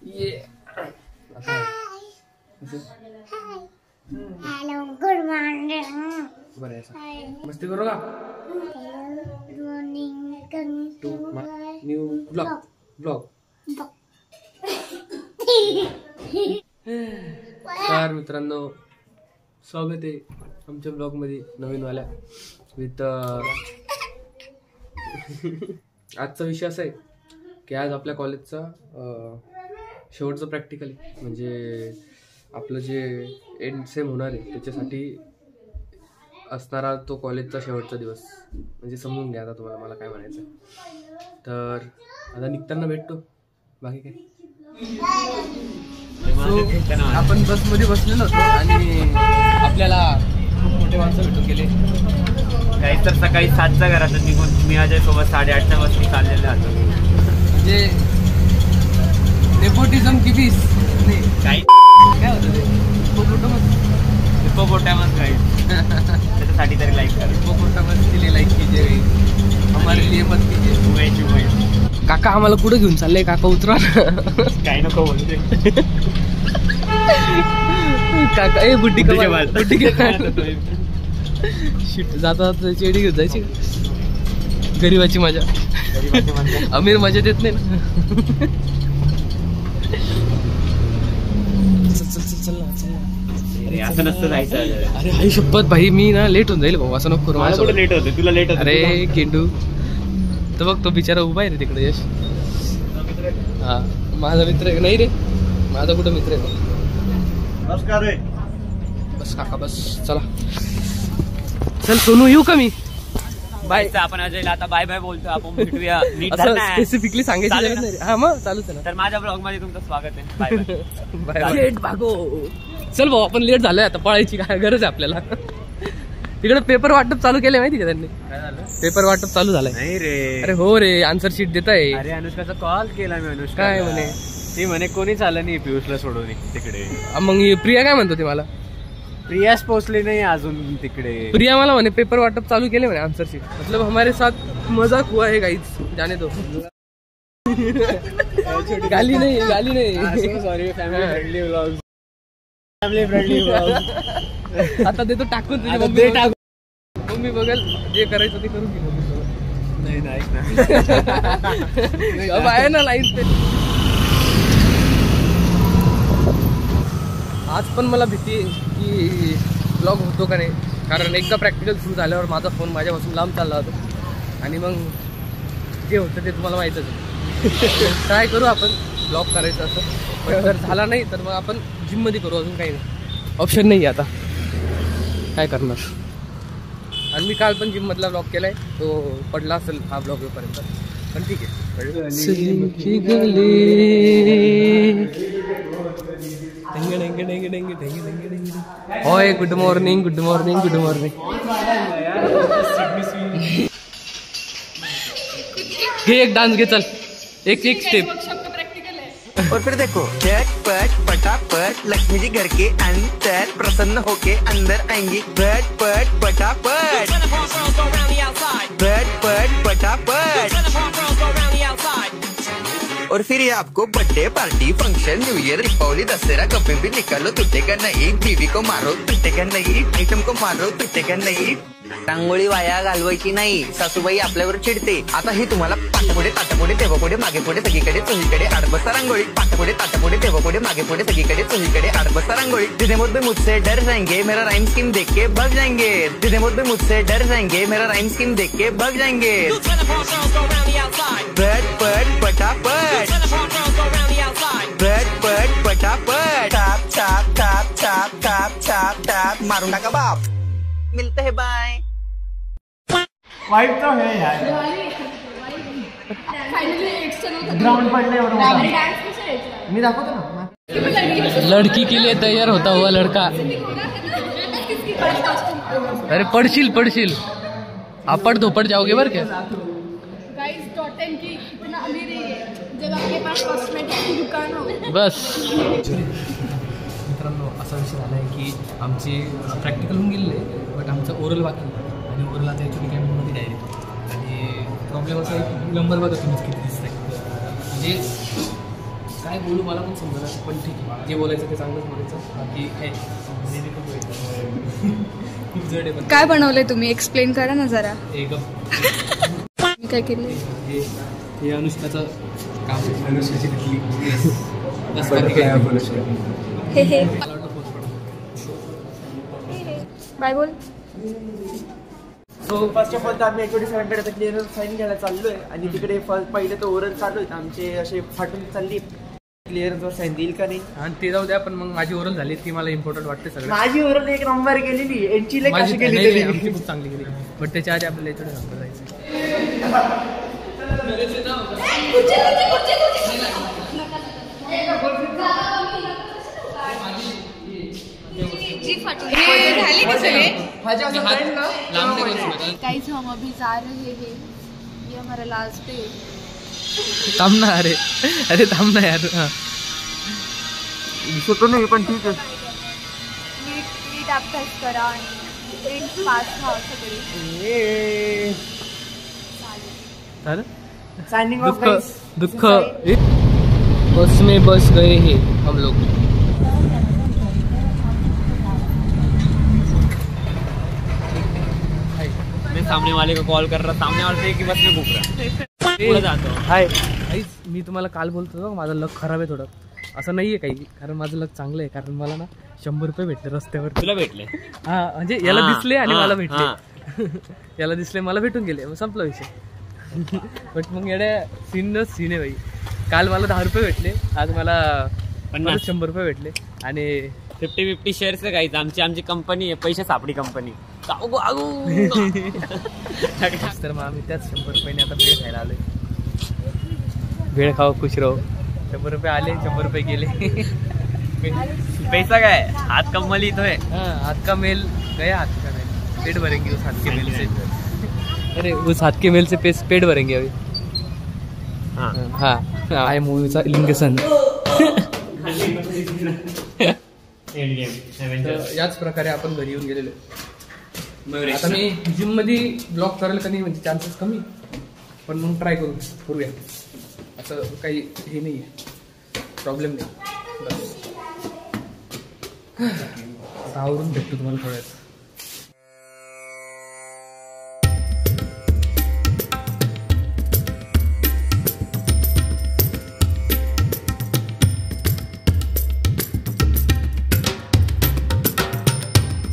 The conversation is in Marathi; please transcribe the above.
ये हेलो गुड मॉर्निंग. बरं मस्ती करू का? न्यू ब्लॉग तर मित्रांनो स्वागत आहे आमच्या ब्लॉग मध्ये नवीन वाल्या विथ आजचा विषय असा आहे की आज आपल्या कॉलेजचा शेवटचं प्रॅक्टिकल आहे. म्हणजे आपलं जे एंड सेम होणार आहे त्याच्यासाठी असणारा तो कॉलेजचा शेवटचा दिवस. म्हणजे समजून घ्या आता तुम्हाला मला काय म्हणायचं. तर आता निघताना भेटतो. बाकी काय आपण बसमध्ये बसलेलो होतो आणि आपल्याला खूप मोठे माणसं भेटून गेले. काही तर सकाळी 7च्या घरातून निघून मी अजय सोबत 8:30च्या बसनी चाललेले होतो. म्हणजे नेपोटिझम की बीस नाही काही काय होतं ते हिप्पोपोटामस काही त्याच्यासाठी तरी लाईक करा. हिप्पोपोटामस के लिए लाईक कीजिए, हमारे लिए मत कीजिए. काका आम्हाला कुठं घेऊन चाललंय काका उतरा. काही नको बोलते काका ए बुड्डी शिट जाता चेडी घेऊन जायची. गरीबाची मजा अमीर मजा देत नाही ना. चल असं नसतं जायचं. अरे आई शपथ भाई मी ना लेट होऊन जाईल भाऊ. असं नको करू. मला लेट होते तुला लेट होते. अरे केंडू तर बघ तो बिचारा उभा आहे रे तिकडे. यश हा माझा मित्र आहे. नाही रे माझा कुठं मित्र आहे. नमस्कार रे. बस काका बस चला. चल सोनू येऊ का मी. बाय. आपण अजयला आता बाय बाय बोलतो. आपण भेटूया. स्पेसिफिकली सांगायचं नाही. हा मग चालूच आहे ना. तर माझ्या ब्लॉग मध्ये तुमचं स्वागत आहे. Bye bye. लेट भागो. चल भाऊ आपण लेट झालोय आता. पळायची काय गरज आहे आपल्याला. तिकडे पेपर वाटप चालू केले माहिती का त्यांनी. काय झालं? पेपर वाटप चालू झालंय. नाही रे. अरे हो रे आन्सर शीट देत आहे. अरे अनुष्काचा कॉल केला मी. अनुष्का काय म्हणे. ती म्हणे कोणीच आलं नाही पियुषला सोडून तिकडे. मग प्रिया काय म्हणतो ते मला. प्रियास पोहोचली नाही अजून तिकडे. प्रिया मला म्हणे पेपर वाटप चालू केले म्हणे आन्सर शीट. मतलब हमारे साथ मजाक हुआ है गाइस. जाने दो. गाली नाही गाली नाही. Sorry family friendly vlogs. Family friendly vlogs. आता देतो टाकून तुझ्या मम्मी बघेल जे करायचं ते करू की. नाही नाही आहे ना लाईन पे. आज पण मला भीती आहे की ब्लॉग होतो का नाही. कारण एकदा प्रॅक्टिकल सुरू झाल्यावर माझा फोन माझ्यापासून लांब चालला होता. आणि मग जे होतं ते तुम्हाला माहीतच आहे. ट्राय करू आपण ब्लॉग करायचं असं. पण जर झाला नाही तर मग आपण जिममध्ये करू. अजून काही नाही ऑप्शन नाही आता. काय करणार. आणि मी काल पण जिममधला ब्लॉग केलाय. तो पडला असेल हा ब्लॉग येऊपर्यंत. पण ठीक आहे. होय good morning good morning good morning. घे एक डान्स घे. चल एक एक स्टेप. और फिर देखो झटपट पटापट लक्ष्मी जी घर के अंदर प्रसन्न होके अंदर आएंगी. झटपट पटापट झटपट पटापट. और फिर ये आपको birthday party function new year Deepavali Dussehra कभी भी निकालो टूटेगा नहीं. बीवी को मारो टूटेगा नहीं. आइटम को मारो टूटेगा नहीं. रांगोळी वाया घालवायची नाही. सासूबाई आपल्यावर चिडते. आता ही तुम्हाला पाठपुढे ताटपुढे तेव्हापुढे मागे पुढे सगळीकडे चोहीकडे आडबस्ता रांगोळी. पाठपुढे ताटपुढे तेव्हापुढे मागे पुढे सगळीकडे चोहीकडे आडबस्ता रांगोळी. जितने मुद्दे मुझसे डर जाएंगे मेरा राइम स्कीम देख के भाग जाएंगे. जितने मुद्दे मुझसे डर जाएंगे मेरा राइम स्कीम देख के भाग जाएंगे. झटपट पटापट झटपट पटापट. टाप छाप टाप छाप टाप छाप टाप मारून टाका बाप. मिलते हैं बाय. वाइब तो है यार. ग्राउंड पडले मी दाखवतो ना. लड़की के लिए तैयार होता हुआ लड़का. अरे पडशील पडशील. आपट धोपट जाओगे बर क्या. बस मित्रांनो असा विषय झाला आहे की आमची प्रॅक्टिकल होऊन गेलेले बट आमचं ओरल बाकी. आणि ओरल आता ॲक्च्युली कॅम्पमध्ये डायरेक्ट. आणि प्रॉब्लेम असा आहे की नंबर बघा तुम्हीच किती दिसत आहे. म्हणजे काय बोलू मला पण समजलं, पण ठीक आहे, जे बोलायचं ते चांगलंच बोलायचं. बाकी काय खूप जड आहे. पण काय बनवलंय तुम्ही, एक्सप्लेन करा ना जरा. एकदम मी काय केलं? हे अनुष्काचं काम आहे. अनुष्काची तिथली बस बाकी काय हे हे बाय बोल. सो फर्स्ट ऑफ ऑल तर आम्ही HOD सरांकडे क्लिअर साईन घ्यायला चाललोय आणि तिकडे पहिले तर ओरल चालू आहेत आमचे असे फाटून चालली. क्लिअरन्सवर साईन देईल का नाही आणि ते जाऊ द्या, पण मग माझी ओरल झाली ती मला इम्पॉर्टंट वाटते सगळं. माझी ओरल एक नंबर गेलेली, यांची लय माझी कशी गेली नाही, तरी. आमची खूप चांगली गेली, बट त्याच्या आधी आपल्याला याच्याकडे सांगता जायचं. गाइस हम अभी जा रहे हैं, ये हमारा लास्ट डे. थांब ना, अरे थांब ना यार. दिसतो नाही पण ठीक आहे. नीट अभ्यास करा आणि पास व्हा सगळे. Signing off guys. दुख बस में बस गए हैं हम लोग. मैं सामने वाले को कॉल कर रहा, सामने वाले से कि बस में घूम रहा पुढे जातो. हाय गाईज, मी तुम्हाला काल बोलतो ना, माझं लक खराब आहे थोडं. असं नाही आहे काही, कारण माझं लक चांगलं आहे, कारण मला ना 100 रुपये भेटले रस्त्यावर. तुला भेटले? हा, म्हणजे याला दिसले आणि मला भेटले. हा. याला दिसले मला भेटून गेले, मग संपला विषय. बट मग येड्या सीन आहे भाई. काल मला 10 रुपये भेटले, आज मला 100 रुपये भेटले. आणि 50-50 शेअर्स काहीच. आमची कंपनी आहे, पैसे सापडी कंपनी. तर मग आम्ही त्याच 100 रुपयाने आता भेळ खायला आलोय. भेळ खाओ खुश राहो. 100 रुपये आले, 100 रुपये गेले. पैसा काय हात कमल येतोय. हाँ, हाथ का मेल गया, हाथ का मेल पेट भरेंगे उस हाथ के मेल से. अरे उस हाथ के मेल से पेट भरेंगे अभी. हाँ आहे मूवीचा लिंगसन. याच प्रकारे आपण घरी येऊन गेलेलो. आता मी जिम मध्ये ब्लॉग करेल का नाही म्हणजे चान्सेस कमी, पण मग ट्राय करूया. असं काही हे नाही आहे, प्रॉब्लेम नाही. बस आता आवरून भेटतो तुम्हाला थोड्यात.